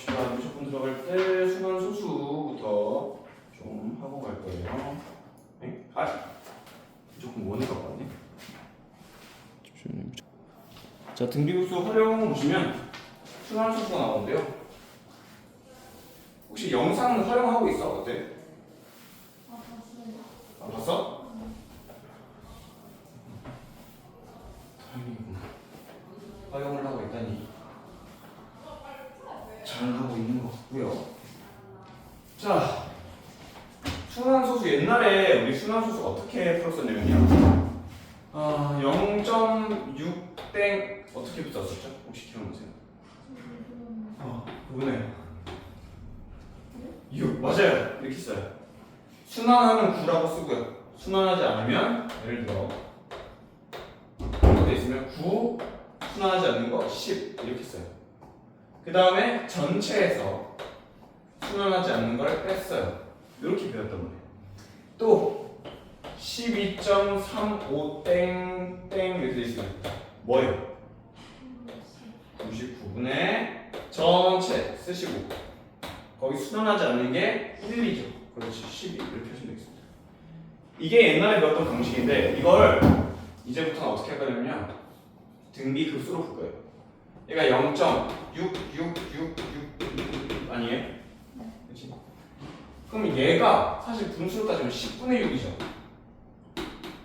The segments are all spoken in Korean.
봅시다. 무조건 들어갈 때 순환 소수부터 좀 하고 갈 거예요. 네? 무조건 원을 갖고 왔네. 자, 등비급수 활용 보시면 순환 소수가 나오는데요. 혹시 영상 활용하고 있어? 어때? 봤어요. 봤어? 다행이구나. 활용을 하고 있다니 잘 하고 있는 것 같고요. 자, 순환소수 옛날에 우리 순환소수 어떻게 풀었었냐면요. 0.6땡 어떻게 풀었었죠? 혹시 기억나세요? 그거네. 6 맞아요. 이렇게 써요. 순환하면 9라고 쓰고요. 순환하지 않으면 예를 들어 이렇게 돼 있으면 9 순환하지 않는 거 10 이렇게 써요. 그 다음에 전체에서 순환하지 않는 걸 뺐어요. 이렇게 배웠단 말이에요. 또 12.35 땡땡 이렇게 돼 있으면 뭐예요? 99분의 전체 쓰시고 거기 순환하지 않는 게 1, 2죠. 그렇지 12 이렇게 하시면 되겠습니다. 이게 옛날에 배웠던 방식인데 이걸 이제부터는 어떻게 할 거냐면요. 등비 급수로 풀 거예요. 얘가 0.66666 아니에요? 그렇지? 그럼 얘가 사실 분수로 따지면 10분의 6이죠.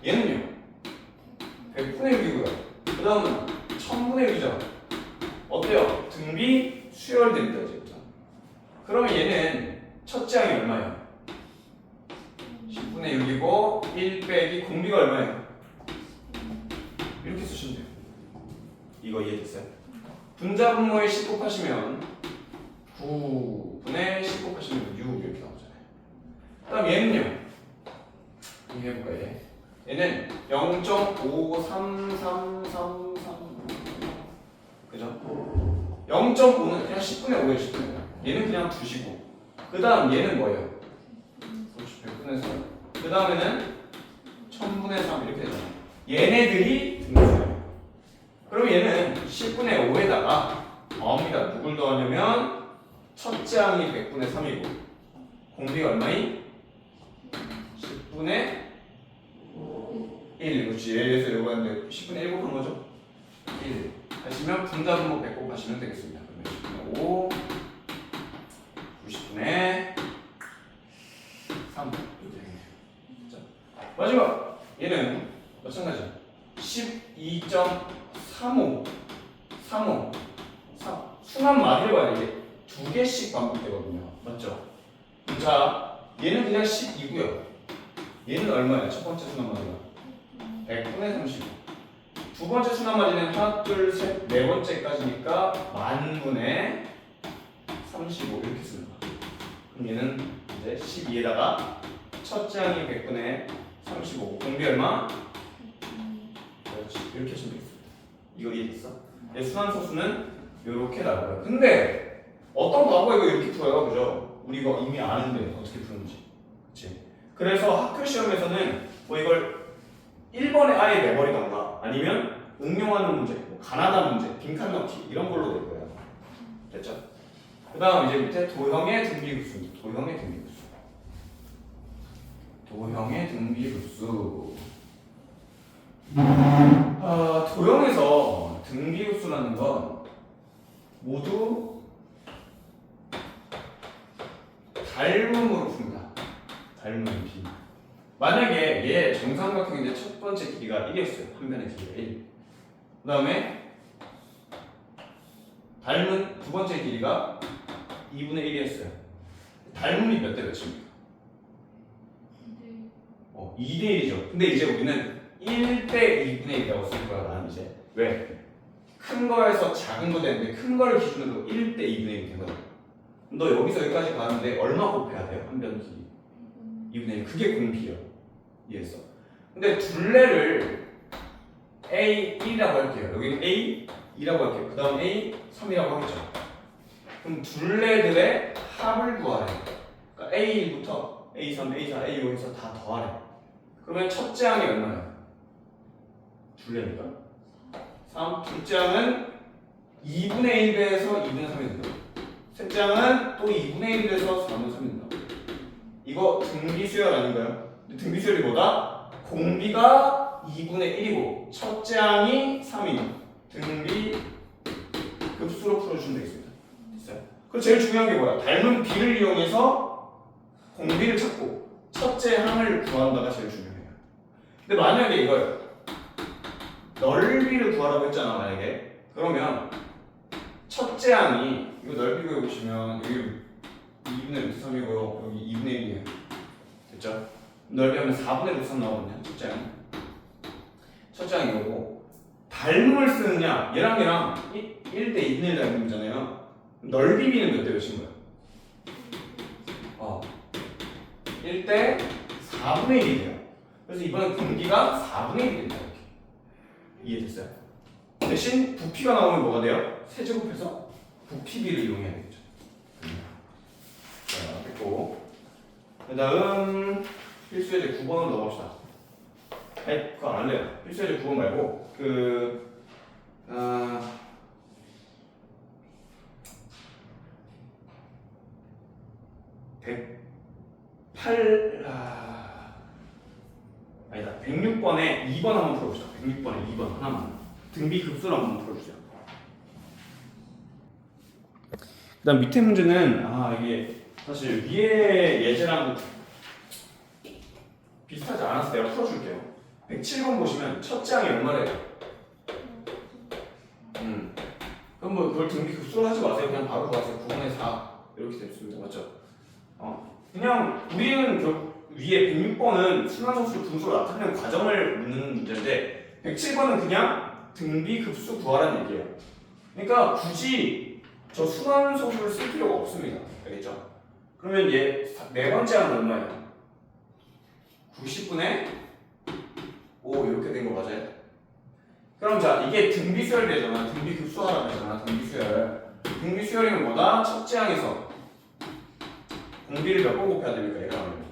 얘는요? 100분의 6이고요. 그 다음은 1000분의 6이죠. 어때요? 등비 수열됩니다. 이제부터. 그러면 얘는 첫째 항이 얼마예요? 10분의 6이고 1 빼기 공비가 얼마예요? 이렇게 쓰시면 돼요. 이거 이해됐어요? 분자분모에 10 곱하시면 9분의 10 곱하시면 6 이렇게 나오잖아요. 그 다음 얘는요. 이렇게 해볼까요? 얘는 0.53333 그죠? 0.5는 그냥 10분의 5예요. 10분의 5. 얘는 그냥 두시고 그 다음 얘는 뭐예요? 100분의 3. 그 다음에는 1000분의 3 이렇게 되잖아요. 얘네들이 등수예요. 그럼 얘는 10분의 5에다가 더합니다. 누굴 더하냐면 첫째 항이 100분의 3이고 공비가 얼마이? 10분의 1. 그렇지. 예에서 이거 하는데 10분의 1 곱한 거죠? 1 하시면 분자분모 100 곱하시면 되겠습니다. 그러면 10분의 5 90분의 3 이렇게 되겠네요. 자, 마지막 얘는 마찬가지 12.35 순환 마디를 봐야 돼. 두 개씩 반복되거든요. 맞죠? 자, 얘는 그냥 10이고요. 얘는 얼마예요? 첫 번째 순환 마디가 100분의 30. 두 번째 순환 마디는 하나, 둘, 셋, 네 번째까지니까 만분의 35 이렇게 쓰는 거야. 그럼 얘는 이제 12에다가 첫째 항이 100분의 35 공비 얼마? 그렇지. 이렇게 하시면 되겠습니다. 이거 이해됐어? 순환소수는 이렇게 나올 거예요. 근데 어떤 과거가 이거 이렇게 풀어요, 그죠? 우리 이거 이미 아는데 어떻게 푸는지, 그렇지? 그래서 학교 시험에서는 뭐 이걸 1번에 아예 내버리던가 아니면 응용하는 문제, 뭐 가나다 문제, 빈칸 넣기 이런 걸로 낼 거예요. 됐죠? 그 다음 이제 밑에 도형의 등비급수입니다. 도형의 등비급수. 도형의 등비급수. 도형에서 등비급수라는 건 모두 닮음으로 풉니다. 닮음 비. 만약에 얘 정삼각형인데 첫 번째 길이가 1이었어요. 한 변의 길이가 1. 그 다음에 닮은 두 번째 길이가 2분의 1이었어요. 닮음이 몇 대 몇입니까? 2대 1이죠. 근데 이제 우리는 1대 2분의 1이라고 쓸 거야. 나는 이제. 왜? 큰 거에서 작은 거 되는데 큰 거를 기준으로 1대 2분의 1이 된 거야. 너 여기서 여기까지 가는데 얼마 곱해야 돼요? 한 변 길이. 2분의 1. 그게 공비예요. 이해했어? 근데 둘레를 A1이라고 할게요. 여기는 A2라고 할게요. 그 다음 A3이라고 하겠죠. 그럼 둘레들의 합을 구하래. 그러니까 A1부터 A3, A4, A5 해서 다 더하래. 그러면 첫째 항이 얼마예요? 둘레니까 3. 둘째 항은 2분의 1배에서 2분의 3이 된다. 셋째 항은 또 2분의 1이 돼서 4는 3이 된다. 이거 등비수열 아닌가요? 근데 등비수열이 뭐다? 공비가 2분의 1이고 첫째 항이 3인 등비 급수로 풀어주시면 되겠습니다. 됐어요? 그리고 제일 중요한 게 뭐야? 닮은 비를 이용해서 공비를 찾고 첫째 항을 구한다가 제일 중요해요. 근데 만약에 이걸 넓이를 구하라고 했잖아. 만약에 그러면 첫째 항이 이거 넓이 구해보시면 여기 2분의 루트 3이고요 여기 2분의 1이에요. 됐죠? 넓이 하면 4분의 루트 3 나오거든요. 첫째 항이 이거고 닮음을 쓰느냐 얘랑 1대 2분의 1 닮음이잖아요. 넓이 비는 몇 대 몇인 거예요? 1대 4분의 1이에요. 그래서 이번에 공기가 4분의 1이 된다. 이렇게 이해됐어요? 대신 부피가 나오면 뭐가 돼요? 세제곱해서 부피비를 이용해야 되겠죠. 자, 됐고 그 다음 필수예제 9번으로 넘어갑시다. 그거 안 할래요. 필수예제 9번 말고 106번에 2번 한번 풀어보시죠. 106번에 2번 하나만. 등비 급수를 한번 풀어주세요. 그 다음 밑에 문제는 이게 사실 위에 예제랑 비슷하지 않아서 내가 풀어줄게요. 107번 보시면 첫째 항이 얼마래요? 그럼 뭐 그걸 등비 급수로 하지 마세요. 그냥 바로 구하세요. 9분의 4 이렇게 됐습니다. 맞죠? 그냥 우리는 위에 106번은 순환소수를 분수로 나타내는 과정을 묻는 문제인데 107번은 그냥 등비 급수 구하라는 얘기예요. 그러니까 굳이 저 순환소수를 쓸 필요가 없습니다. 알겠죠? 그러면 얘 네 번째 항은 얼마예요? 90분의 5 이렇게 된 거 맞아요? 그럼 자 이게 등비수열 되잖아. 등비 급수하라 되잖아. 등비수열. 등비수열이면 뭐다? 첫째 항에서 공비를 몇 번 곱해야 됩니까? 얘가 하면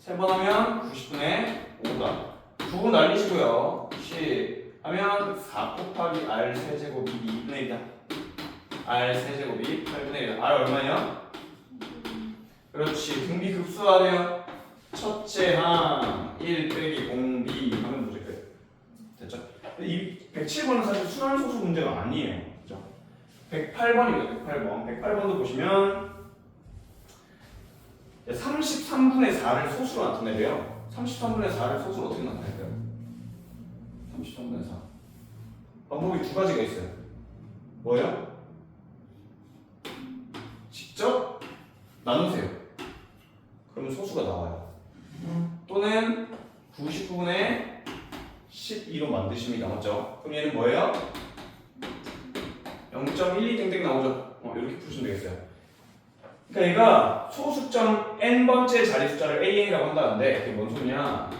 3번 하면 90분의 5다. 9분 날리시고요. 10 하면 4 곱하기 R 세제곱이 2분의 1이다. R 세제곱이 8분의 1이다. R 얼마냐? 그렇지. 등비 급수하래요. 첫째 항 1 빼기 공비 하면 뭐죠? 됐죠? 이 107번은 사실 순환소수 문제가 아니에요. 그죠? 108번입니다. 108번도 보시면 33분의 4를 소수로 나타내래요. 33분의 4를 소수로 어떻게 나타낼까요? 33분의 4 방법이 두 가지가 있어요. 뭐예요? 직접 나누세요. 그러면 소수가 나와요. 또는 99분의 12로 만드십니다. 맞죠? 그럼 얘는 뭐예요? 0.12 땡땡 나오죠? 이렇게 푸시면 되겠어요. 그러니까 얘가 소수점 n번째 자리 숫자를 AN이라고 한다는데 그게 뭔 소리냐?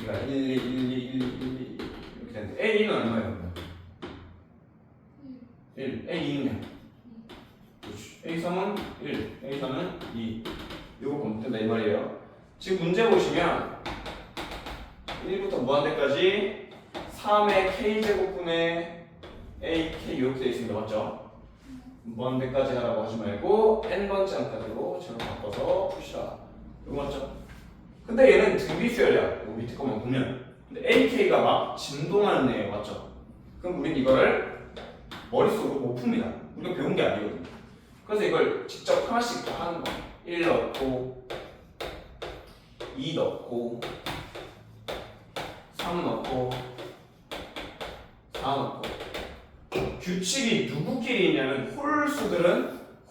얘가 1, 2, 1, 2, 1, 2, 1, 2 이렇게 되는데 AN은 얼마예요? 1, A2는요? A3은 1, A4는 2 이거 보면 된다 이 말이에요. 지금 문제 보시면 1부터 무한대까지 3의 k제곱분의 ak 이렇게 되어 있습니다. 맞죠? 무한대까지 하라고 하지 말고 n번째 항까지로 제로 바꿔서 푸시라. 이거 맞죠? 근데 얘는 등비수열이야. 이거 밑에 거만 보면. 근데 ak가 막 진동하는 애예요. 맞죠? 그럼 우린 이거를 머릿속으로 못 풉니다. 우리가 배운 게 아니거든요. 그래서 이걸 직접 하나씩 다 하는 거예요. 1 넣고 2 넣고 3 넣고 4 넣고 규칙이 누구끼리 있냐면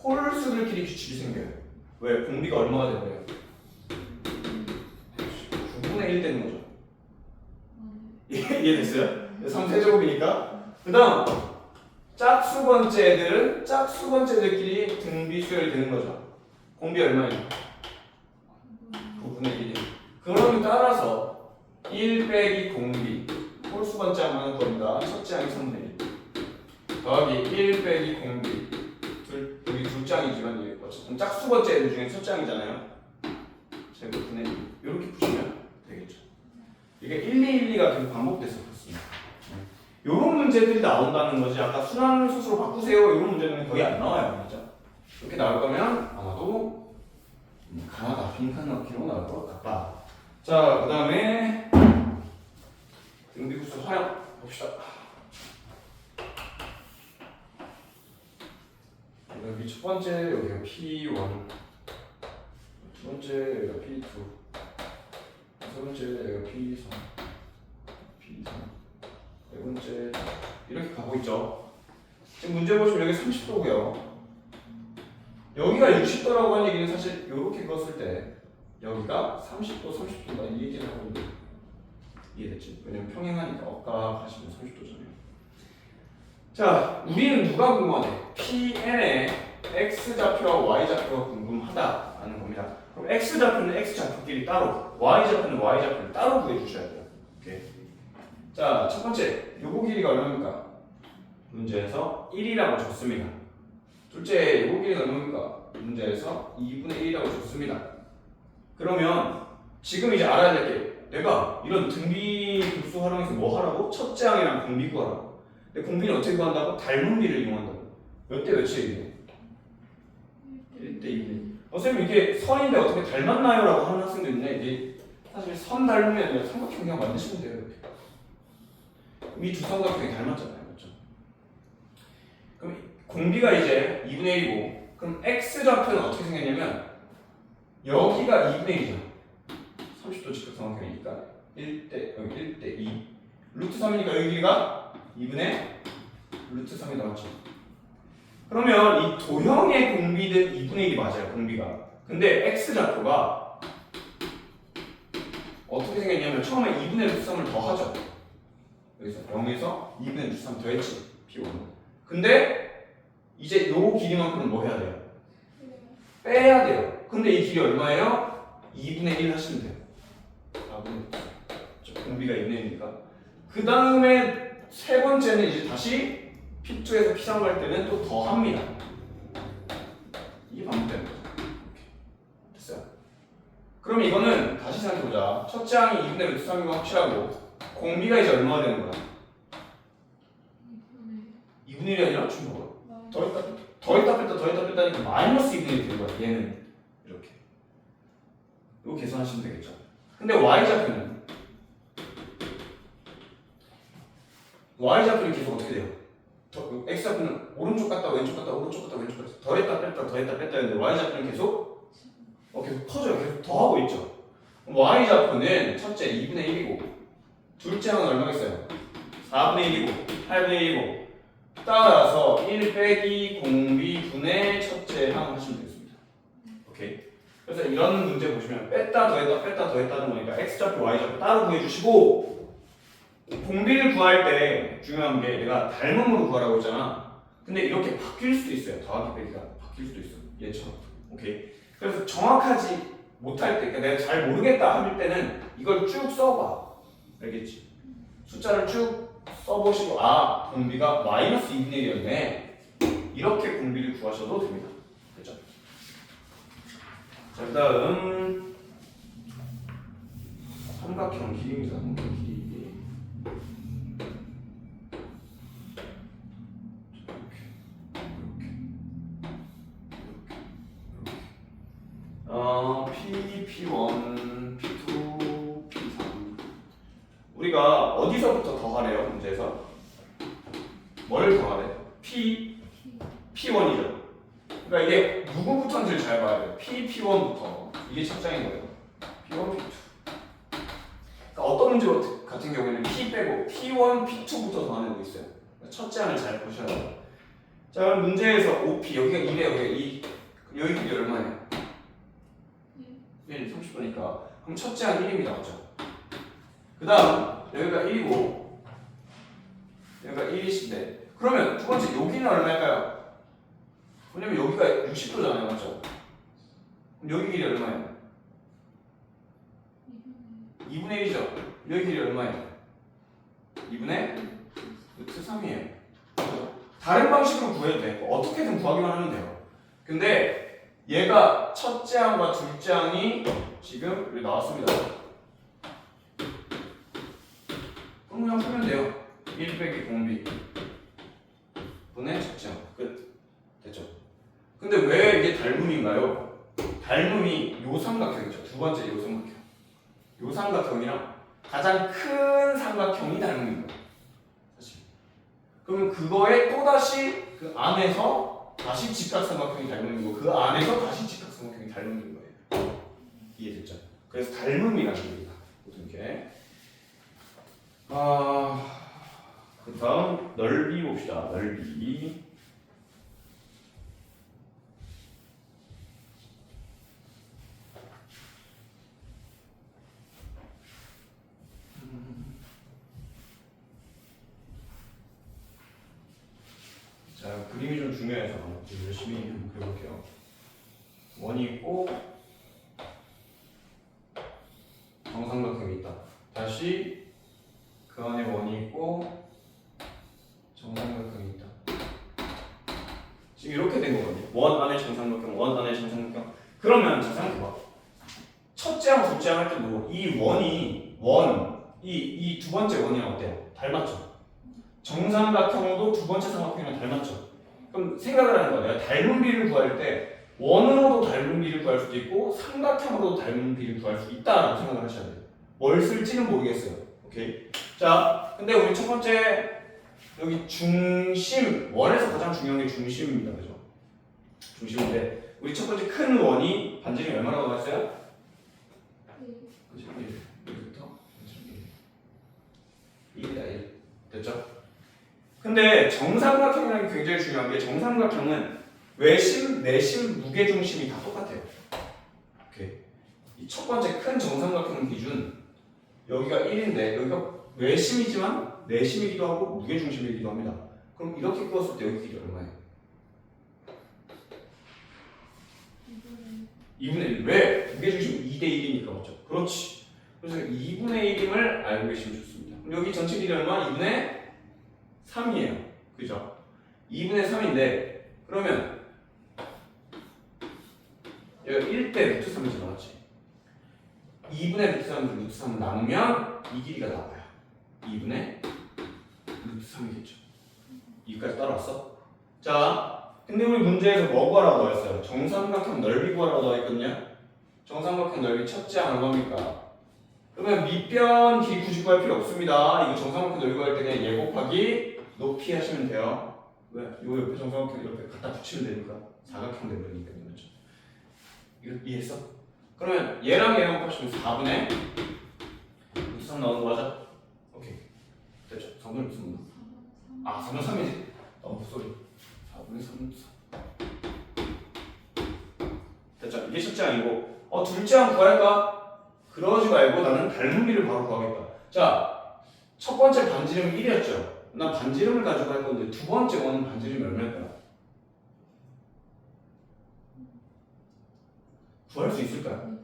홀수들끼리 규칙이 생겨요. 왜? 공비가 얼마가 되고요? 9분의 1 되는 거죠. 이해됐어요? 3세제곱이니까 그 다음 짝수번째 애들은 짝수번째들끼리 등비수열이 되는 거죠. 공비 얼마예요? 9분의 1이에요. 그럼 따라서 1 빼기 공비 홀수번째 항은 겁니다. 첫째 항이 3분의 1 더하기 1 빼기 공비 여기 둘째 항이지만 이게 어쨌든 짝수번째 애들 중에 첫째 항이잖아요. 제곱분의 1 이렇게 푸시면 되겠죠. 이게 1, 2, 1, 2가 계속 반복돼서 그렇습니다. 요런 문제들이 나온다는 거지. 아까 순환수로 바꾸세요 이런 문제는 거의 안 나와요. 진짜. 이렇게 나올 거면 아마도 가나다 빈칸 넣기로 나올 것 같다. 자, 그 다음에 등비구수 활용 봅시다. 여기 첫 번째 여기가 P1, 두 번째 여기가 P2, 세 번째 여기가 P3, 네 번째 이렇게 가고 있죠. 지금 문제 보시면 여기 30도고요. 여기가 60도라고 하는 얘기는 사실 이렇게 껐을 때 여기가 30도, 30도다 이 얘기를 하고 있는데 이해됐지? 왜냐면 평행하니까 억각하시면 30도잖아요. 자, 우리는 누가 궁금하네? PN의 X좌표와 Y좌표가 궁금하다라는 겁니다. 그럼 X좌표는 X좌표끼리 따로, Y좌표는 Y좌표를 따로 구해주셔야 돼요. 오케이. 자, 첫 번째, 요거 길이가 얼마입니까? 문제에서 1이라고 줬습니다. 둘째, 요거 길이가 얼마입니까? 문제에서 2분의 1이라고 줬습니다. 그러면 지금 이제 알아야 될 게 내가 이런 등비급수 활용해서 뭐 하라고? 첫째 항이랑 공비 구하라고. 근데 공비는 어떻게 구한다고? 닮은 비를 이용한다고. 몇 대 몇이에요 이게? 1대 2. 선생님 이게 선인데 어떻게 닮았나요? 라고 하는 학생도 있는데 이게 사실 선 닮으면 아니라 삼각형 그냥 만드시면 돼요. 이렇게. 이 두 삼각형이 닮았잖아요. 그렇죠? 그럼 공비가 이제 2분의 1이고 그럼 X좌표는 어떻게 생겼냐면 여기가 2분의 1이잖아. 30도 직각삼각형이니까 1대 여기 1대 2 루트 3이니까 여기 길이가 2분의 루트 3이 나왔죠. 그러면 이 도형의 공비는 2분의 1이 맞아요. 공비가. 근데 X좌표가 어떻게 생겼냐면 처음에 2분의 루트 3을 더하죠. 여기서 0에서 2분의 루트 3 더했지. P1. 근데 이제 요 길이만큼은 뭐 해야 돼요? 빼야 돼요. 근데 이 길이 얼마예요? 2분의 1 하시면 돼요. 4분의 공비가 2분의 1이니까. 그 다음에 세 번째는 이제 다시 P2에서 P3 갈 때는 또 더합니다. 이게 반복되는 거죠. 됐어요. 그럼 이거는 다시 생각해보자. 첫째 항이 2분의 루트 3이고 확실하고 공비가 이제 얼마가 되는 거야? 2분의 1이 아니라 지금 뭐야? 더했다 뺐다 하니까 마이너스 2분의 1이 되는 거야. 얘는 이렇게. 이거 계산하시면 되겠죠. 근데 Y좌표는 계속 어떻게 돼요? X좌표는 오른쪽 갔다 왼쪽 갔다 오른쪽 갔다 왼쪽 갔다 더했다 뺐다 했는데 Y좌표는 계속 계속 커져요. 계속 더하고 있죠. Y좌표는 첫째 2분의 1이고 둘째 항은 얼마겠어요? 4분의 1이고 8분의 1이고 따라서 1 빼기 공비 분의 첫째 항 하시면 되겠습니다. 오케이. 그래서 이런 문제 보시면 뺐다 더했다는 거니까 X좌표 Y좌표 따로 구해주시고 공비를 구할 때 중요한 게 내가 닮음으로 구하라고 했잖아. 근데 이렇게 바뀔 수도 있어요. 더하기 빼기가 바뀔 수도 있어. 얘처럼. 오케이. 그래서 정확하지 못할 때, 그러니까 내가 잘 모르겠다 할 때는 이걸 쭉 써봐. 알겠지? 숫자를 쭉 써보시고 공비가 마이너스 2분의 1이었네. 이렇게 공비를 구하셔도 됩니다. 됐죠? 자, 그 다음 삼각형 길이입니다. 삼각형 길이. P1, P2, P3 우리가 어디서부터 더하래요? 문제에서 뭘 더하래? P1이죠. 그러니까 이게 누구부터인지를 잘 봐야 돼요. P1부터 이게 첫 장인 거예요. P1, P2 그러니까 어떤 문제 같은 경우에는 P 빼고 P1, P2부터 더하는 거 있어요. 그러니까 첫 장을 잘 보셔야 돼요. 자, 그럼 문제에서 OP 여기가 2래 여기가 2 여기 길이 얼마예요? 1, 30도니까 그럼 첫째 항 1입니다. 맞죠? 그 다음 여기가 1이고 여기가 1이신데 그러면 두 번째 여기는 얼마일까요? 왜냐면 여기가 60도잖아요. 맞죠? 그럼 여기 길이 얼마예요? 2분의 1이죠? 여기 길이 얼마예요? 2분의 루트 3이에요. 다른 방식으로 구해도 돼. 어떻게든 구하기만 하면 돼요. 근데 얘가 첫째 항과 둘째 항이 지금 여기 나왔습니다. 그럼 그냥 풀면 돼요. 1 빼기 공비 분의 적정 끝. 됐죠? 근데 왜 이게 닮음인가요? 닮음이 요 삼각형이죠. 두 번째 요 삼각형. 요 삼각형이랑 가장 큰 삼각형이 닮은 거예요. 사실. 그러면 그거에 또다시 그 안에서 다시 직각삼각형이 닮은 거고 그 안에서 다시 직각삼각형이 닮은 거예요. 이해됐죠? 그래서 닮음이라는 얘기가 모든 게. 그 다음 넓이 봅시다. 넓이. 자, 그림이 좀 중요해서 열심히 한번 그려볼게요. 원이 있고 정삼각형이 있다. 다시 그 안에 원이 있고 정삼각형이 있다. 지금 이렇게 된 거거든요. 원 안에 정삼각형, 원 안에 정삼각형. 그러면 자 생각해봐. 첫째 항, 둘째 항 할 때도 이 원이 이 두 번째 원이랑 어때요? 닮았죠? 정삼각형도 두 번째 삼각형이랑 닮았죠? 그럼 생각을 하는 거야. 내가 닮은 비를 구할 때 원으로도 닮은 비를 구할 수도 있고 삼각형으로도 닮은 비를 구할 수 있다라고 생각을 하셔야 돼요. 뭘 쓸지는 모르겠어요. 오케이? 자, 근데 우리 첫 번째 여기 중심, 원에서 가장 중요한 게 중심입니다. 그죠? 중심인데 우리 첫 번째 큰 원이 반지름이 얼마라고 했어요? 그죠? 1부터 1이다 1. 됐죠? 근데 정삼각형이라는 게 굉장히 중요한 게 정삼각형은 외심, 내심, 무게중심이 다 똑같아요. 오케이. 이 첫 번째 큰 정삼각형 기준 여기가 1인데 여기가 외심이지만 내심이기도 하고 무게중심이기도 합니다. 그럼 이렇게 끄었을 때 여기 길이 얼마예요? 2분의 1. 왜? 무게중심 2대 1이니까 맞죠? 그렇지. 그래서 2분의 1임을 알고 계시면 좋습니다. 그럼 여기 전체 길이 얼마? 2분의 3이에요. 그죠? 2분의 3인데 그러면 여기가 1대 루트 3이지 나왔지? 2분의 루트 3을 루트 3 나누면 이 길이가 나와요. 2분의 루트 3이겠죠. 여기까지 따라왔어? 자, 근데 우리 문제에서 뭐 구하라고 나와있어요? 정삼각형 넓이 구하라고 나와있거든요. 정삼각형 넓이 첫째 항 얼마입니까? 그러면 밑변 길이 굳이 구할 필요 없습니다. 이거 정삼각형 넓이 구할 때 그냥 얘 곱하기 높이 하시면 돼요. 왜? 요 옆에 정삼각형 옆에 갖다 붙이면 되니까 사각형 되버리니까 그렇죠. 이거 이해했어? 그러면 얘랑 곱하시면 4분의 루트 3 나오는 거 맞아? 오케이. 됐죠? 4분의 루트 3 아, 4분의 3이지? 소리. 4분의 3 루트 3 됐죠? 이게 첫째 항이고 둘째 항 구할까? 그러지 말고 나는 닮은 비를 바로 구하겠다. 자, 첫 번째 반지름이 1이었죠? 난 반지름을 가지고 할 건데 두 번째 원은 반지름이 얼마일까요? 구할 수 있을까요?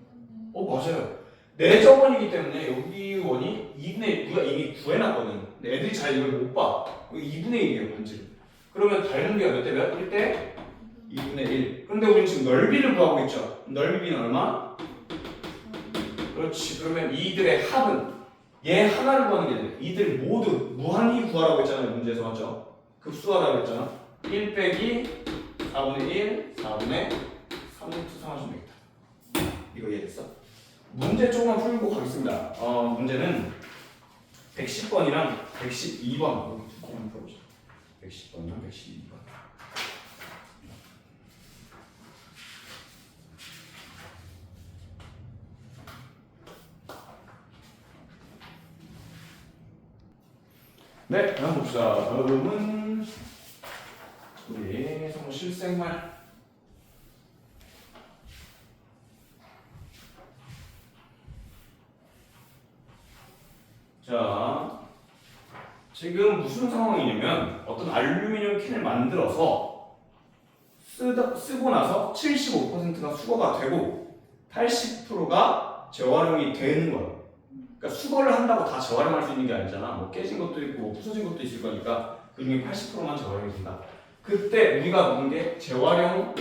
맞아요. 내저번이기 때문에 여기 원이 2분의 1, 우리가 이미 구해놨거든. 근데 애들이 잘 이걸 못 봐. 여기 2분의 1이에요, 반지름. 그러면 닮은 비가 몇 대 몇? 1대 2분의 1. 그런데 우리는 지금 넓이를 구하고 있죠. 넓이는 얼마? 그렇지. 그러면 이들의 합은 얘 하나를 구하는 게 아니라 이들 모두 무한히 구하라고 했잖아요. 문제에서 맞죠? 급수하라고 했잖아. 1 빼기 4분의 1, 4분의 3루트 3 하시면 되겠다. 이거 이해됐어? 문제 조금만 풀고 가겠습니다. 문제는 110번이랑 112번 한번 풀어보자. 110번이랑 112번. 네, 다음 봅시다. 다음은 우리 성우 실생활. 자, 지금 무슨 상황이냐면 어떤 알루미늄 캔을 만들어서 쓰고 나서 75%가 수거가 되고 80%가 재활용이 되는 거예요. 그러니까 수거를 한다고 다 재활용할 수 있는 게 아니잖아. 뭐 깨진 것도 있고 뭐 부서진 것도 있을 거니까 그 중에 80%만 재활용이 된다. 그때 우리가 본 게 재활용한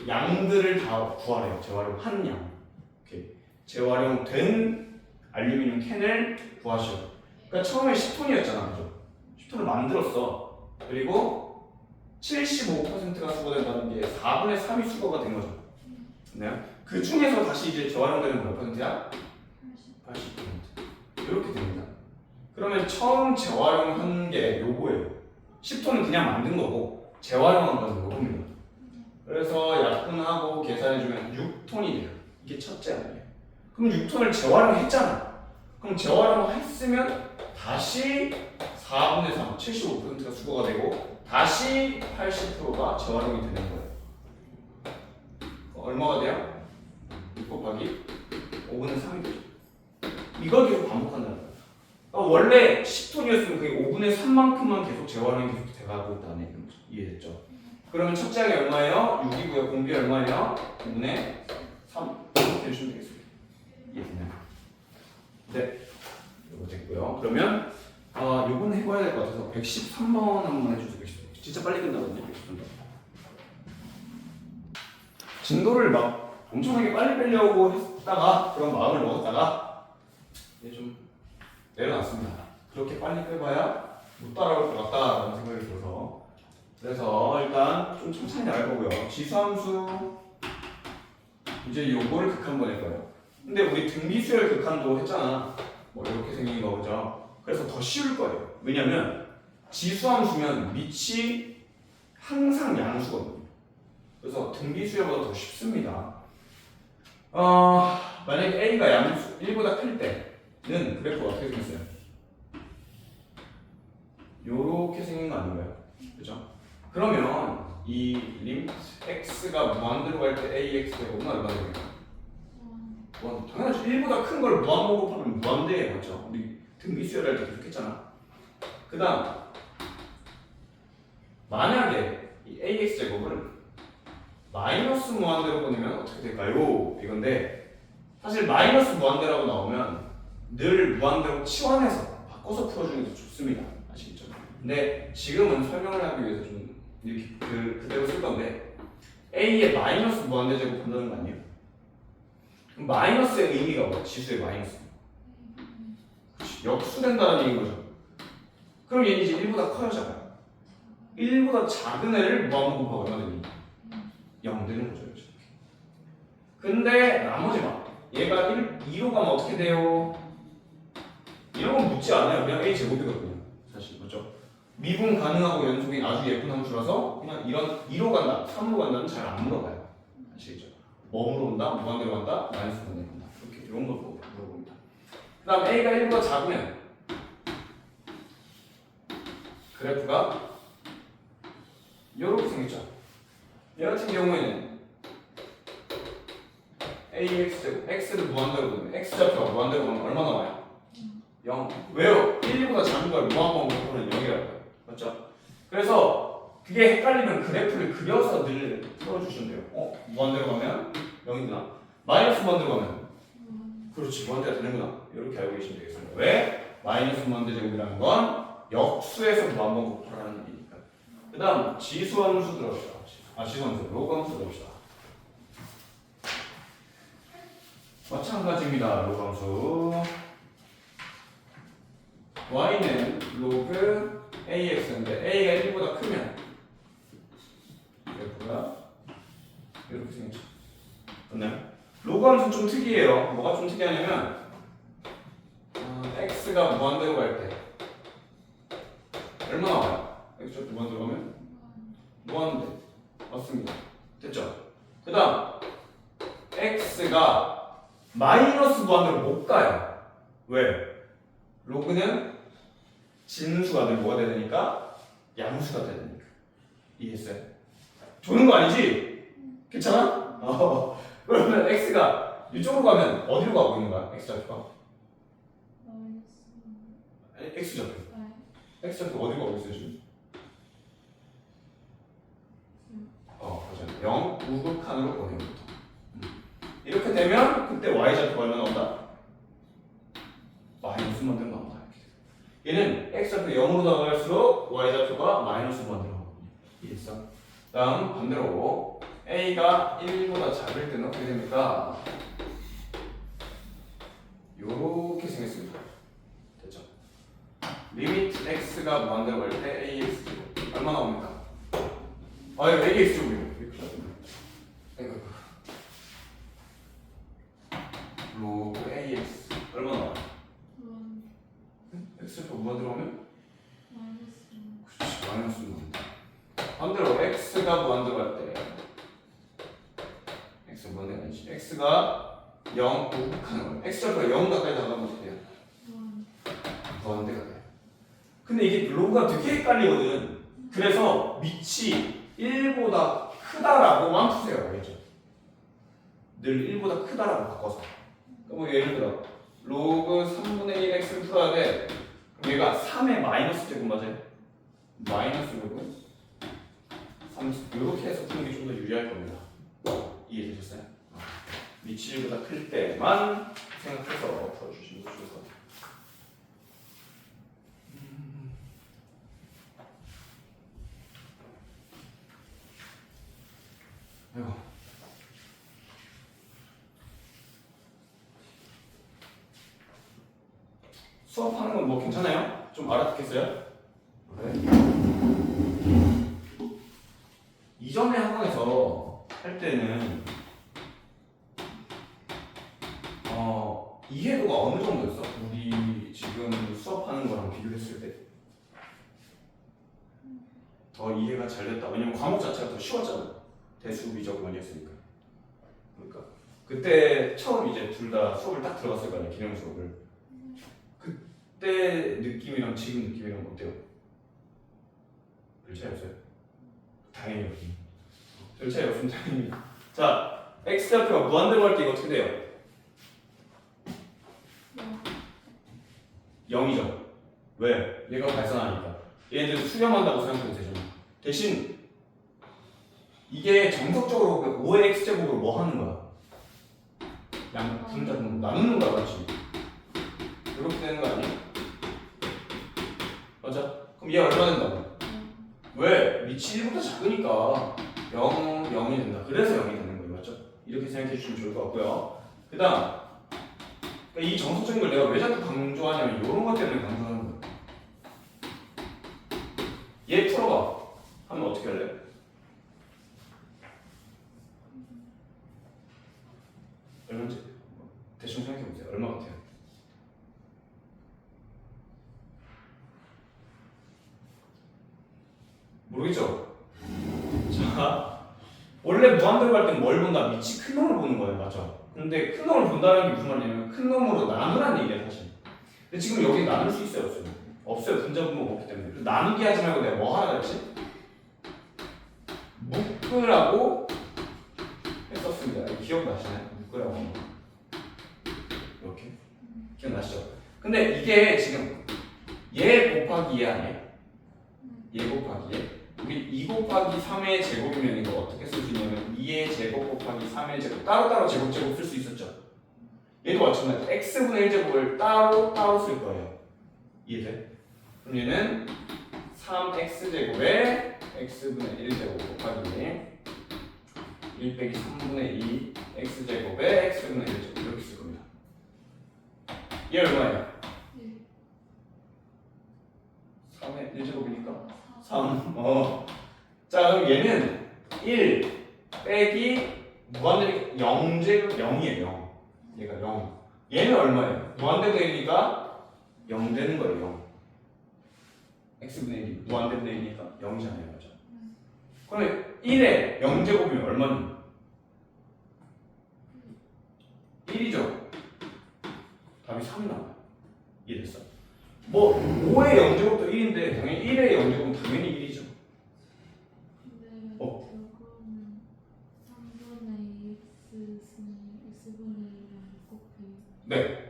양들을 다 구하래요. 재활용한 양. 오케이. 재활용된 알루미늄 캔을 구하시오. 그러니까 처음에 10톤이었잖아, 그죠? 10톤을 만들었어. 그리고 75%가 수거된다는 게 4분의 3이 수거가 된 거죠. 네. 그 중에서 다시 이제 재활용되는 몇 퍼센트야? 80%. 이렇게 됩니다. 그러면 처음 재활용한 게 요거예요. 10톤은 그냥 만든 거고 재활용한 건 요겁니다. 그래서 약분하고 계산해주면 6톤이 돼요. 이게 첫째 아니에요. 그럼 6톤을 재활용했잖아. 그럼 재활용했으면 다시 4분의 3, 75%가 수거가 되고 다시 80%가 재활용이 되는 거예요. 얼마가 돼요? 6 곱하기 5분의 3이 되죠. 이걸 계속 반복한다는 거예요. 그러니까 원래 10톤이었으면 그게 5분의 3만큼만 계속 재활용이 계속 돼가고 있다는 얘기인 거죠. 이해됐죠? 그러면 첫째 항이 얼마예요? 6이고요. 공비 얼마예요? 5분의 3 이렇게 해주시면 되겠습니다. 이해됐나요? 네, 이거 됐고요. 그러면 요건 해봐야 될 것 같아서 113번 한번 해주세요. 113번. 진짜 빨리 끝나거든요. 113번. 진도를 막 엄청나게 빨리 빼려고 했다가 그런 마음을 먹었다가 이제 좀 내려놨습니다. 그렇게 빨리 빼봐야 못 따라올 것 같다라는 생각이 들어서 그래서 일단 좀 천천히 알아보고요. 지수함수 이제 요거를 극한 보낼 거예요. 근데 우리 등비수열 극한도 했잖아. 뭐 이렇게 생긴 거죠. 그래서 더 쉬울 거예요. 왜냐면 지수함수면 밑이 항상 양수거든요. 그래서 등비수열보다 더 쉽습니다. 만약에 A가 양수 1보다 클 때는 그래프가 어떻게 생겼어요? 요렇게 생긴 거 아닌가요? 그죠? 그러면 이 리미트 x가 무한대로 갈 때 ax 제곱은 얼마 됩니까? 당연하지. 1보다 큰 걸 무한번 곱하면 무한대예요. 맞죠? 우리 등비수열할 때 계속 했잖아. 그 다음 만약에 이 ax 제곱을 마이너스 무한대로 보내면 어떻게 될까요? 이건데 사실 마이너스 무한대라고 나오면 늘 무한대로 치환해서 바꿔서 풀어주는 게 좋습니다. 아시겠죠? 근데 지금은 설명을 하기 위해서 좀 이렇게 그대로 쓸 건데 a의 마이너스 무한대 제곱 본다는 거 아니에요? 그럼 마이너스의 의미가 뭐야? 지수의 마이너스. 그치, 역수된다는 얘기인 거죠. 그럼 얘는 이제 1보다 커요, 작아요? 1보다 작은 애를 무한번 곱하고 얼마 됩니까? 0 되는 거죠. 이렇게. 근데 나머지 막 얘가 2로 가면 어떻게 돼요? 이런 건 묻지 않아요. 그냥 a 제곱이거든요. 사실 맞죠? 미분 가능하고 연속이 아주 예쁜 함수라서 그냥 이런 2로 간다, 3로 간다는 잘 안 물어봐요. 아시겠죠? 뭐로 온다? 무한대로 간다? 마이너스 무한대로 간다. 이렇게 이런 것도 물어봅니다. 그 다음 a가 1보다 작으면 그래프가 이렇게 생겼죠. 얘 같은 경우에는 ax 제곱 x를 무한대로 보면 x 좌표가 무한대로 보면 얼마 나와요? 0. 왜요? 1보다 작은 걸 무한번 곱하면 0이라고 해요. 맞죠? 그래서 그게 헷갈리면 그래프를 그려서 늘 풀어주시면 돼요. 무한대로 가면 0이구나. 마이너스 무한대로 가면 그렇지, 무한대가 되는구나. 이렇게 알고 계시면 되겠습니다. 왜? 마이너스 무한대 제곱이라는 건 역수에서 무한번 곱하라는 얘기니까. 그 다음 지수함수 들어봅시다. 지수함수, 로그함수 들어봅시다. 마찬가지입니다. 로그함수. y는 로그 ax인데 a가 1보다 크면 그래프가 이렇게 생겼죠. 맞나요? 로그 함수는 좀 특이해요. 뭐가 좀 특이하냐면 x가 무한대로 갈 때 얼마 나와요? x가 무한대로 가면 무한대. 맞습니다. 됐죠? 그 다음 x가 마이너스 무한대로 못 가요. 왜? 로그는 진수가 늘 뭐가 돼야 되니까? 양수가 돼야 되니까. 이해했어요? 조는 거 아니지? 괜찮아? 그러면 x가 이쪽으로 가면 어디로 가고 있는 거야? x 좌표가? x 좌표. x 좌표 어디로 가고 있어요 지금? 맞아요. 0 우극한으로 보내는 거죠. 이렇게 되면 그때 y 좌표가 얼마 나온다? 마이너스만 된 거. 얘는 x좌표 0으로 나갈수록 y좌표가 마이너스만 들어가거든요. 이해했어? 다음 반대로 a가 1보다 작을 때는 어떻게 됩니까? x가 무한대로 갈 때 ax 제곱 얼마 나옵니까? 아 이거 ax 제곱이에요. 로그 ax 얼마 나와? x가 무한대로 가면? 그렇지 마이너스 무한대. 반대로 x가 무한대로 갈 때 x가 무한대가 아니지. x가 0 극하는 거야. x절표가 0 가까이 나가면 어떻게 돼요? 무한대가 돼. 근데 이게 로그가 되게 헷갈리거든. 그래서 밑이 1보다 크다라고만 푸세요. 알겠죠? 늘 1보다 크다라고 바꿔서. 뭐 예를 들어 로그 3분의 1x를 풀어야 돼. 그럼 얘가 3의 마이너스 제곱 맞아요? 마이너스 로그 30 이렇게 해서 푸는 게 좀 더 유리할 겁니다. 이해되셨어요? 밑이 1보다 클 때만 생각해서 풀어주시면 좋을 것 같아요. 아이고. 수업하는 건 뭐 괜찮아요? 좀 알아듣겠어요? 네. 이전에 학원에서 할 때는 이해도가 어느 정도였어? 우리 지금 수업하는 거랑 비교했을 때 더 이해가 잘 됐다. 왜냐면 과목 자체가 더 쉬웠잖아. 대수 미적 많이 했으니까. 그러니까 그때 처음 이제 둘 다 수업을 딱 들어갔을 거 아니야, 기능 수업을. 그때 느낌이랑 지금 느낌이랑 어때요? 별 차이 없어요? 다행이에요. 별 차이 없으면 다행입니다. 자, x좌표가 무한대로 할 때 이거 어떻게 돼요? 0이죠. 왜? 얘가 발산하니까. 얘네들 수렴한다고 생각해도 되잖아. 대신 이게 정석적으로 5의 x제곱으로 뭐 하는 거야? 분자 나누는 거야, 그렇지? 이렇게 되는 거 아니야? 맞아? 그럼 얘 얼마 된다고? 왜? 밑이 1보다 작으니까 0이 된다. 그래서 0이 되는 거예요, 맞죠? 이렇게 생각해 주시면 좋을 것 같고요. 그 다음 이 정석적인 걸 내가 왜 자꾸 강조하냐면 이런 것 때문에 강조하는 거야. 얘 풀어봐. 하면 어떻게 할래? 얼마인지 대충 생각해보세요. 얼마 같아요? 모르겠죠? 자, 원래 무한대로 갈 땐 뭘 본다? 밑이 큰 놈을 보는 거예요. 맞죠? 근데 큰 놈을 본다는 게 무슨 말이냐면 큰 놈으로 나누라는 얘기야 사실. 근데 지금 여기 나눌 수 있어요? 없어요? 없어요. 분자 분모가 없기 때문에. 나누기 하지 말고 내가 뭐 하라 그랬지? 묶으라고 했었습니다. 기억나시나요? 묶으라고 한 거. 이렇게 기억나시죠? 근데 이게 지금 얘 곱하기 얘 아니에요? 얘 곱하기 얘. 우리 2 곱하기 3의 제곱이면 이거 어떻게 쓸 수 있냐면 2의 제곱 곱하기 3의 제곱 따로따로 제곱 쓸 수 있었죠? 얘도 마찬가지로 x분의 1제곱을 따로 쓸 거예요. 이해돼? 그럼 얘는 3x제곱에 x분의 1제곱 곱하기 1 빼기 3분의 2 x제곱에 x분의 1제곱 이렇게 쓸 겁니다. 얘 얼마예요? 3의 1제곱이니까 3. 자, 그럼 얘는 1 빼기 무한대니까 0제곱 0이에요. 0. 얘가 0. 얘는 얼마예요? 무한대 되니까 0 되는 거예요. 0. x분의 1이 무한대 되니까 0이잖아요. 맞죠? 그러면 1에 0제곱이면 얼마니? 1이죠. 답이 3이 나와요. 이해됐어? 뭐 5의 0제곱도 1인데 당연히 1의 0제곱은 당연히 1이죠. 근데 그거는 3분의 x분의 1이랑 곱해요. 네.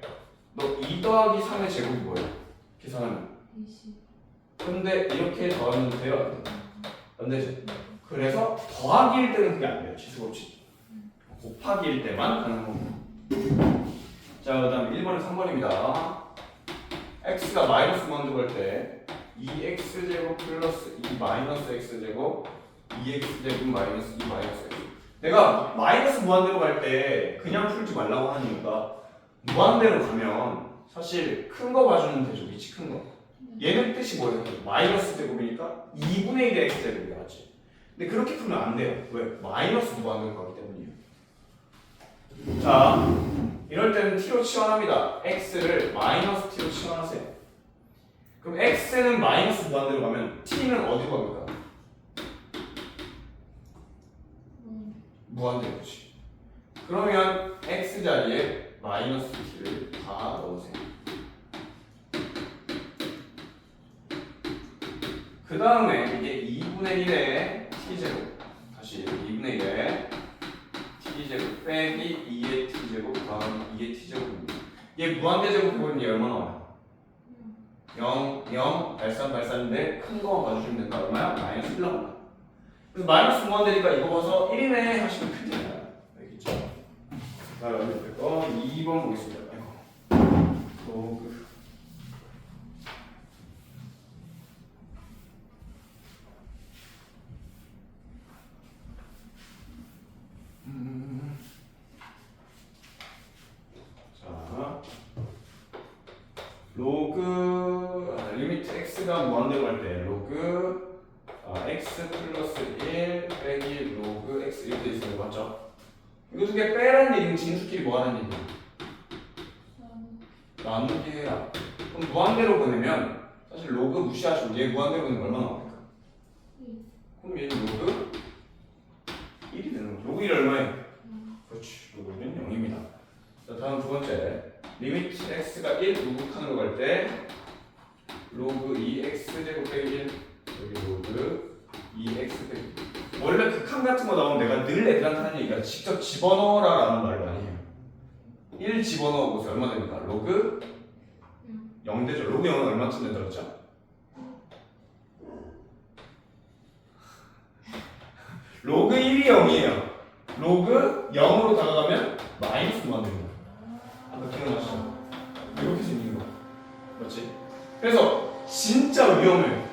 너 2 더하기 3의 제곱이 뭐예요? 계산하면 20. 근데 이렇게 더하면 돼요? 안 되죠? 그래서 더하기일 때는 그게 안 돼요. 지수가 없이. 곱하기일 때만 가는 겁니다. 자, 그 다음 1번에 3번입니다. x가 마이너스 무한대로 갈 때 2x제곱 플러스 2 마이너스 x제곱 2x제곱 마이너스 2 마이너스 x. 내가 마이너스 무한대로 갈 때 그냥 풀지 말라고 하는 이유가 무한대로 가면 사실 큰 거 봐주면 되죠. 밑이 큰 거. 얘는 뜻이 뭐예요? 마이너스 제곱이니까 2분의 1의 x제곱이 나왔지. 근데 그렇게 풀면 안 돼요. 왜? 마이너스 무한대로 가기 때문이에요. 자, 이럴 때는 t로 치환합니다. x를 마이너스 t로 치환하세요. 그럼 x는 마이너스 무한대로 가면 t는 어디로 갑니까? 무한대로지. 그러면 x 자리에 마이너스 t를 다 넣으세요. 그 다음에 이게 2분의 1의 t제곱, 다시 2분의 1의 t제곱 빼기 2의 t제곱 다음 2의 t제곱입니다. 얘 무한대 제곱해보면 얘 얼마나 와요? 0, 0, 발산, 발산인데 큰 거만 봐주시면 된다. 얼마야? 마이너스 1 나온다. 그래서 마이너스 무한대니까 이거 봐서 1이네 하시면 큰일 나요. 알겠죠? 자, 여기 거 2번 보겠습니다. 아이고. 자, 로그 리미트 x가 무한대로 갈 때 로그 x 플러스 1 빼기 로그 x 이렇게 돼 있어요. 맞죠? 이거 두 개 빼라는 얘기는 진수끼리 뭐 하는 얘기야? 나누기 해라. 그럼 무한대로 보내면 사실 로그 무시하시고 얘 무한대로 보내면 얼마 나옵니까? 그럼 얘는 로그 1이 되는 거죠. 로그 1 얼마예요? 그렇지. 로그는 0입니다. 자, 다음 두 번째. 리미트 x가 1 로그 칸으로 갈 때 로그 2x 제곱 빼기 1 여기 로그 2x 빼기 1. 원래 극한 같은 거 나오면 내가 늘 애들한테 하는 얘기가 직접 집어넣어라 라는 말을 많이 해요. 1 집어넣어 보세요. 얼마 됩니까? 로그 0 되죠. 로그 0은 얼마쯤 된다고 했죠? 로그 1이 0이에요. 로그 0으로 다가가면 마이너스 무한대입니다. 아까 기억나시죠? 이렇게 생기는 거. 맞지? 그래서 진짜 위험해요.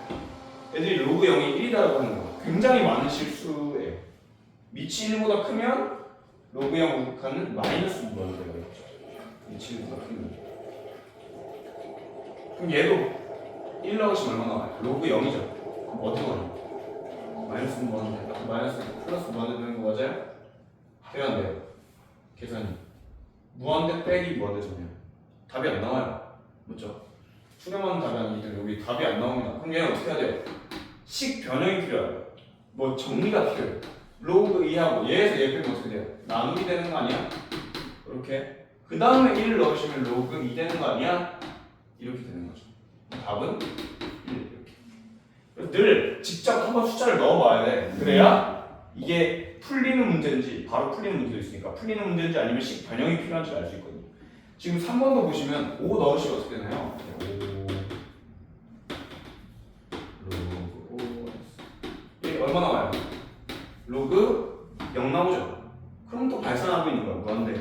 애들이 로그 0이 1이다라고 하는 거. 굉장히 많은 실수예요. 밑이 1보다 크면 로그 0 우극하는 마이너스 무한대가 있죠. 밑이 1보다 크면. 그럼 얘도 1 넣으시면 얼마 나와요? 로그 0이죠. 그럼 어디 가요? 마이너스 무한대. 마이너스 플러스 무한대 되는 거 맞아요? 돼야 안 돼요? 계산이. 무한대 빼기 무한대잖아요. 답이 안 나와요. 맞죠? 수렴하는 답이 아니기 여기 답이 안 나옵니다. 그럼 얘는 어떻게 해야 돼요? 식 변형이 필요해요. 뭐 정리가 필요해요. 로그 2하고 얘에서 얘 빼면 어떻게 돼요? 나누기 되는 거 아니야? 이렇게. 그 다음에 1 넣으시면 로그 2 되는 거 아니야? 이렇게 되는 거죠. 답은 1 이렇게. 그래서 늘 직접 한번 숫자를 넣어봐야 돼. 그래야 이게 풀리는 문제인지 바로 풀리는 문제도 있으니까 풀리는 문제인지 아니면 식 변형이 필요한지 알 수 있거든요. 지금 3번도 보시면 5 넣으시면 어떻게 되나요? 5 로그 5 얘 얼마 나와요? 로그 0 나오죠? 그럼 또 발산하고 있는 거야. 무한대.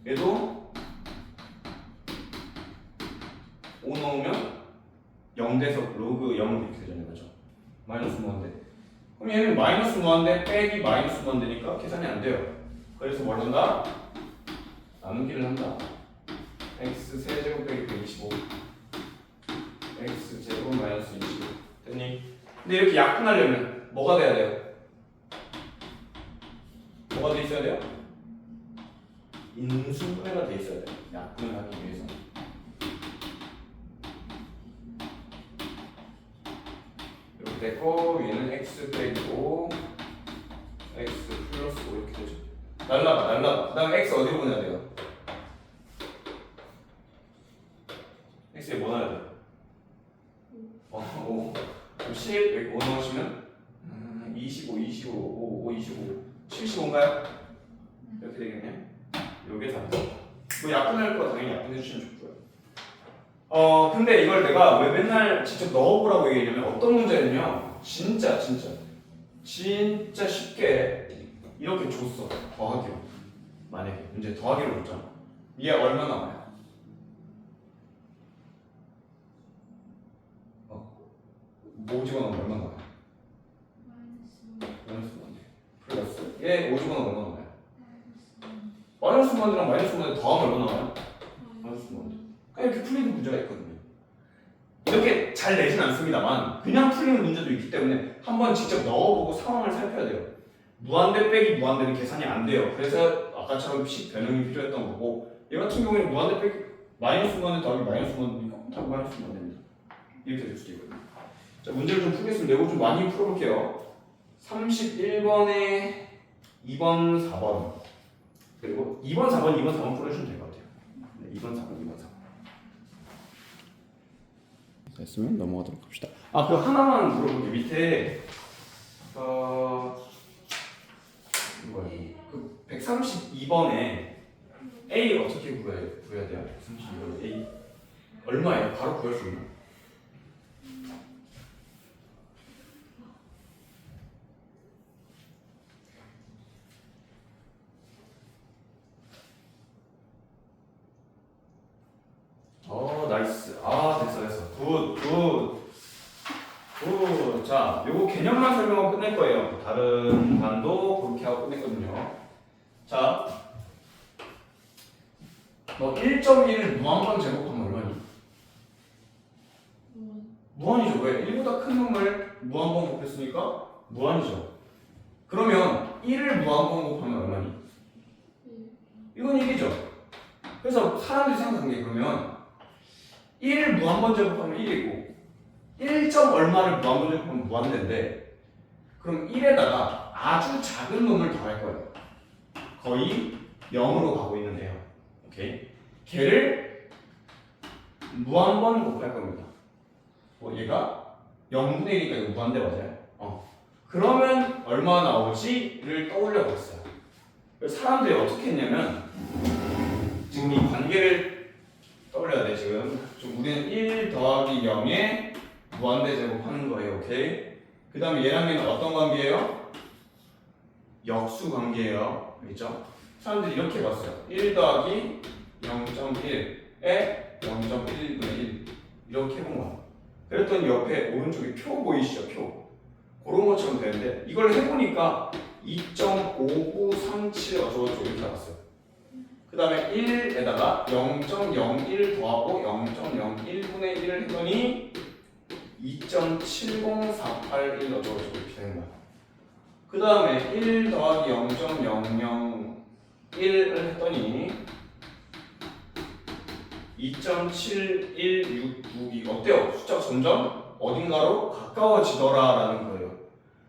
얘도 5 넣으면 0 돼서 로그 0 이렇게 되잖아요. 그죠? 마이너스 무한대. 그럼 얘는 마이너스 무한대 빼기 마이너스 무한대니까 계산이 안 돼요. 그래서 뭘 한다? 나누기를 한다. x 세제곱 빼기 125 x 제곱 마이너스 25 됐니? 근데 이렇게 약분하려면 뭐가 돼야 돼요? 뭐가 돼 있어야 돼요? 인수분해가 돼 있어야 돼요. 약분을 하기 위해서. 이렇게 됐고 얘는 x 빼기 5 x 플러스 5 이렇게 되죠. 날라가. 그 다음에 x 어디로 보내야 돼요? x에 뭐 넣어야 돼요? 5. 그럼 10 여기 5 넣으시면 25, 25, 5, 25 75인가요? 이렇게 되겠네. 요게 답이죠. 뭐 약분할 거 당연히 약분해 주시면 좋고요. 근데 이걸 내가 왜 맨날 직접 넣어보라고 얘기하냐면 어떤 문제는요 진짜 쉽게 이렇게 줬어. 더하기로. 만약에 문제 더하기로 줬잖아. 얘 얼마 나와요? 뭐 집어넣으면 얼마 나와요? 마이너스 무한대. 플러스 얘 5 집어넣으면 얼마 나와요? 마이너스 무한대랑 마이너스 무한대 더하면 얼마 나와요? 마이너스 무한대. 그냥 이렇게 풀리는 문제가 있거든요. 이렇게 잘 내진 않습니다만 그냥 풀리는 문제도 있기 때문에 한번 직접 넣어보고 상황을 살펴야 돼요. 무한대 빼기 무한대는 계산이 안 돼요. 그래서 아까처럼 식 변형이 필요했던 거고 얘 같은 경우에는 무한대 빼기 마이너스 무한대 더하기 마이너스 무한대니까 답이 마이너스 무한대입니다. 이렇게 될 수도 있거든요. 자, 문제를 좀 풀겠습니다. 이거 좀 많이 풀어볼게요. 31번에 2번, 4번 그리고 2번, 4번, 2번, 4번 풀어주시면 될 것 같아요. 네, 2번, 4번, 2번, 4번 됐으면 넘어가도록 합시다. 아, 그리고 하나만 물어볼게요. 밑에 그 132번에 A 어떻게 구해야 돼요? 132번에 A 얼마예요? 바로 구할 수 있나? 나이스. 됐어. 굿. 자, 요거 개념만 설명하고 끝낼 거예요. 다른 반도 그렇게 하고 끝냈거든요. 자, 너 1.1을 무한번 제곱하면 얼마니? 무한이죠. 왜? 1보다 큰 놈을 무한번 곱했으니까 무한이죠. 그러면 1을 무한번 곱하면 얼마니? 이건 1이죠. 그래서 사람들이 생각한 게 그러면 1을 무한번 제곱하면 1이고 1. 얼마를 무한번 제곱하면 무한대인데 그럼 1에다가 아주 작은 놈을 더할 거예요. 거의 0으로 가고 있는데요. 오케이. 걔를 무한번 곱할 겁니다. 얘가 0분의 1이니까 이거 무한대 맞아요? 그러면 얼마 나오지?를 떠올려 봤어요. 사람들이 어떻게 했냐면 지금 이 관계를 떠올려야 돼. 지금 우리는 1 더하기 0에 무한대 제곱하는 거예요. 오케이. 그 다음에 얘랑 얘는 어떤 관계예요? 역수 관계예요. 알겠죠? 사람들이 이렇게 봤어요. 1 더하기 0.1에 0.1분의 1 이렇게 해본 거야. 그랬더니 옆에 오른쪽에 표 보이시죠? 표. 그런 것처럼 되는데 이걸 해보니까 2.5937 어쩌고저쩌고 이렇게 나왔어요. 그 다음에 1에다가 0.01 더하고 0.01분의 1을 했더니 2.70481 어쩌고저쩌고 이렇게 되는 거야. 그 다음에 1 더하기 0.001을 했더니 2.7162 어때요? 숫자가 점점 어딘가로 가까워지더라라는 거예요.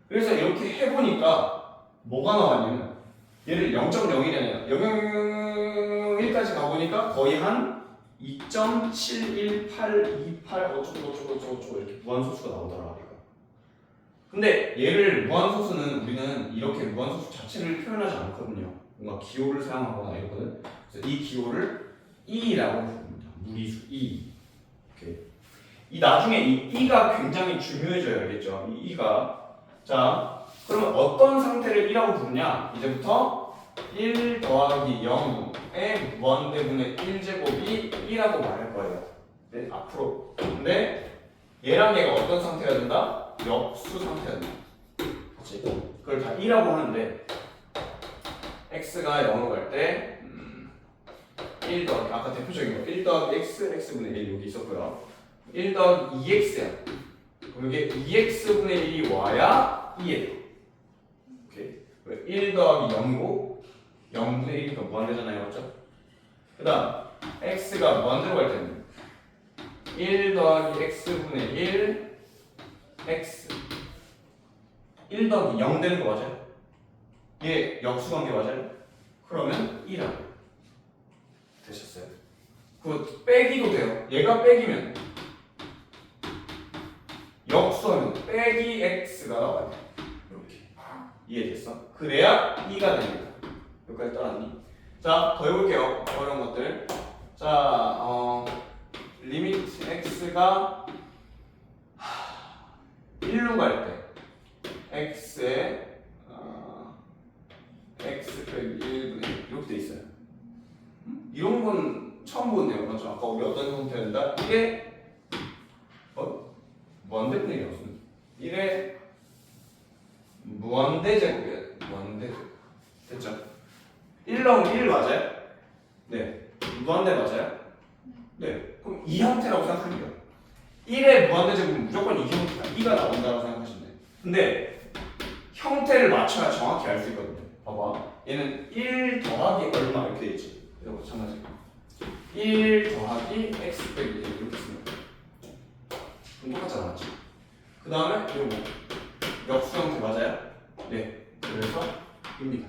그래서 이렇게 해보니까 뭐가 나왔냐면 얘를 0.01이 아니라 0.001까지 가보니까 거의 한 2.71828 어쩌고저쩌고 이렇게 무한소수가 나오더라. 근데 얘를 무한소수는 우리는 이렇게 무한소수 자체를 표현하지 않거든요. 뭔가 기호를 사용하거나 이러거든. 그래서 이 기호를 E라고 부릅니다. 무리수 E. 오케이. 이 나중에 이 E가 굉장히 중요해져요. 알겠죠? 이 E가. 자, 그러면 어떤 상태를 E라고 부르냐? 이제부터 1 더하기 0의 무한대분의 1제곱이 E라고 말할 거예요. 네, 앞으로. 근데 얘랑 얘가 어떤 상태가 된다? 역수 상태가 된다. 그치? 그걸 다 E라고 하는데 X가 0으로 갈 때 1 더하기 아까 대표적인 거 1 더하기 X, X분의 1 여기 있었고요. 1 더하기 2X야. 그럼 이게 2X분의 1이 와야 2예요. 오케이? 1 더하기 0이고 0분의 1이니까 무한대잖아요. 맞죠? 그 다음 X가 무한대로 갈 때는 1 더하기 X분의 1 X 1 더하기 0 되는 거 맞아요? 얘 역수관계 맞아요? 그러면 2라고 되셨어요? 그 빼기도 돼요. 얘가 빼기면 역수하면 빼기 X가 나와요. 이렇게 이해됐어? 그래야 2가 됩니다. 여기까지 따랐니? 자, 더 해볼게요. 어려운 것들. 자, 리미트 X가 1로 갈 때 X에 X 빼기 1분의 이렇게 돼 있어요. 이런 건 처음 보네요. 맞죠? 아까 우리 어떤 형태였다? 1에 무한대분의 1이었습니다. 1에 무한대제곱이에요. 무한대제곱. 됐죠? 1 나오면 1 맞아요? 네. 무한대 맞아요? 네. 그럼 이 형태라고 생각하면 돼요. 1의 무한대제곱은 무조건 이 형태가 2가 나온다고 생각하시면 돼요. 근데 형태를 맞춰야 정확히 알 수 있거든요. 봐봐. 얘는 1 더하기 얼마 이렇게 돼 있지. 이거 마찬가지. 1 더하기 x 빼기 1 이렇게 쓰면 돼. 그럼 똑같잖아, 맞지? 그 다음에 이거 뭐 역수 형태 맞아요? 네. 그래서 입니다.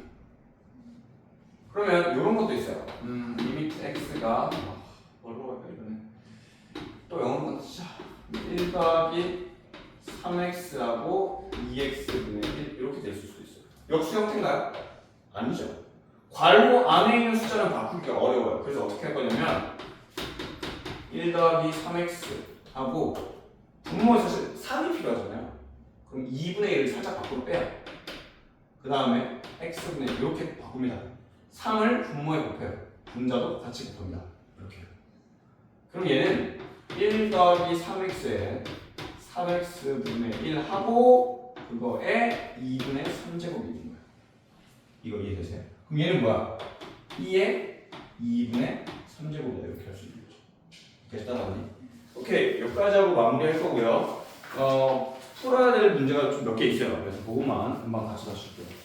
그러면 이런 것도 있어요. 리미트 x가 뭘로 갈까 이거는 또 영어로 쓰자. 1 더하기 3x하고 2x분의 1 이렇게 될 수도 있어요. 역수 형태인가요? 아니죠. 괄호 안에 있는 숫자는 바꾸기가 어려워요. 그래서 어떻게 할 거냐면 1 더하기 3x하고 분모에 사실 3이 필요하잖아요. 그럼 2분의 1을 살짝 밖으로 빼요. 그 다음에 x분의 1 이렇게 바꿉니다. 3을 분모에 곱해요. 분자도 같이 곱합니다. 이렇게. 그럼 얘는 1 더하기 3x에 3x분의 1 하고 그거에 2분의 3제곱이 있는 거예요. 이거 이해되세요? 그럼 얘는 뭐야? 2에 2분의 3제곱이다. 이렇게 할 수 있는 거죠. 이렇게 따라가니? 오케이. 여기까지 하고 마무리할 거고요. 풀어야 될 문제가 좀 몇 개 있어요. 그래서 그것만 금방 같이 다시 줄게요.